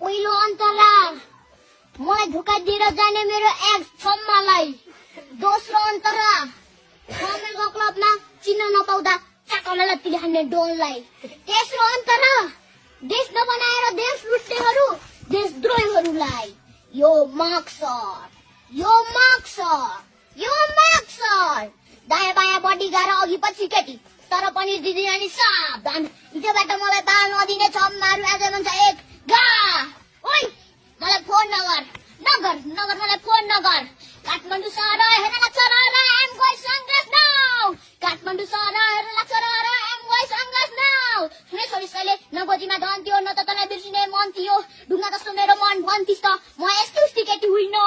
पहिलो अन्तरा मलाई धोका दिएर जाने मेरो एक्स सम्मालाई। दोस्रो अन्तरा कमेलको क्लबमा चिन्न नपाउँदा चाकले लत्तीले हान्ने डोनलाई। तेस्रो अन्तरा देश नबनाएर देश लुट्नेहरू देशद्रोहीहरूलाई। यो मक्सर दायाँ बायाँ बडी गाएर अघि पछि केटी तर पनि दिदी अनि सावधान हिजोबाट मलाई बाल नदिने छम्माहरू आज भन्छ एक गा। ओइ मलाई फोन नगर मलाई फोन नगर। काठमाडौँ सहर हेर्न लाग्छ र एम गोइ सङ्घर्ष नाउ। काठमाडौँ सहर हेर्न लाग्छ र एम गोइ सङ्घर्ष नाउ। सुने छोरीले नगोजीमा धन थियो न त तँलाई बिर्सिने मन थियो। ढुङ्गा जस्तो मेरो मन भन्थिस् त म यस्तो उस्ती केटी होइन।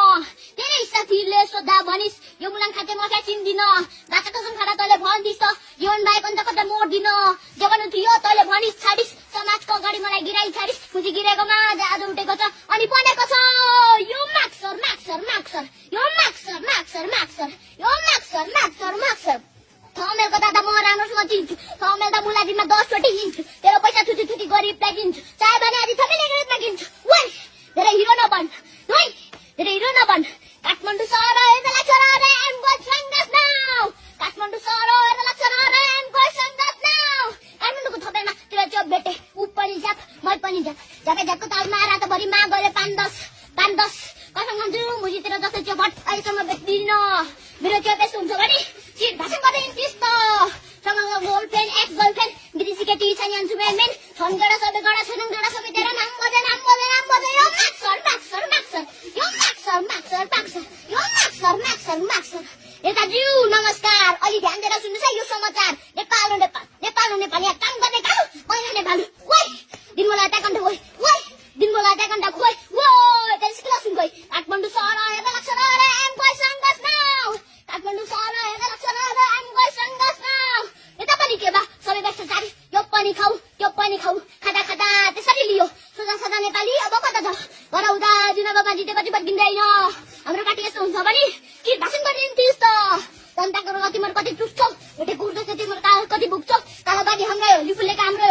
धेरै साथीले सोद्धा भनिस् यो मुलाङ खाते म क्या चिन्दिन। बाचा कसम खाँदा तैँले भन्थिस् त जीवन बाहेक अन्त कतै मोड्दिन। जगाउनु थियो तैँले भनिस् छाडिस् समाजको अगाडि मलाई गिराइ छाडिस्। खुसी गिरेकोमा आज उठेको छ अनि बनेको छ यो माक्सर। थमेलको दादा म राम्रोसँग चिन्छु। थमेल त मुलाजीमा 10 चोटि हिँड्छु। तेरो पैसा छुटी गरिबलाई दिन्छु। चाहे भने आदि थमेले गरिबलाई दिन्छु। ओइ धेरै हिरो नबन। काठमाडौँ सहर हेर्न लाग्छ र एम गोइ सङ्घर्ष नाउ। काठमाडौँ सहर हेर्न लाग्छ र एम गोइ सङ्घर्ष नाउ। काठमाडौँको थपेलमा तेरो चोप भेटे ऊ पनि झ्याप मै पनि झ्यापको तालमा रातभरिमा गरे 5-10 कसम खान्छु मुजीतिर जस्तो चोपट अहिलेसम्म भेट्दिन। मेरो चोप यस्तो हुन्छ भने सिट भाषण गर्दै हिँड्थिस् त। सँगको गर्लफ्रेन्ड एक्स गर्लफ्रेन्ड विदेशी केटी छ नि अन्छु मेन छन् गडा सबै तेरो नाम बजे यो माक्सर। नेताज्यू नमस्कार। अलि ध्यान दिएर सुन्नुहोस् है यो समाचार। नेपाल यहाँ काम गर्ने काम महिना नेपाल। ओइ दिनभर अट्याकन्ट खोइ त्यसको सुन खोइ। काठमाडौँ सहर हेर्न लाग्छ र एम गोइ सङ्घर्ष नाउ। काठमाडौँ सहर हेर्न लाग्छ र एम गोइ सङ्घर्ष नाउ। यता पनि के बा सबै भ्रष्टाचारी यो पनि खाऊ खाँदा त्यसरी लियो। सोझा नेपाली अब कता छ घर हुँदा चुनावमा जितेपछि बर्किँदैन। हाम्रो पार्टी यस्तो हुन्छ भने के भाषण गरिदिन्थिस् त। जनताको तिम्रो कति चुस्छौ भेटेको उठ्दैछ तिम्रो कति भुक्छौ। कालाबाजी हाम्रै होली फुलेको हाम्रो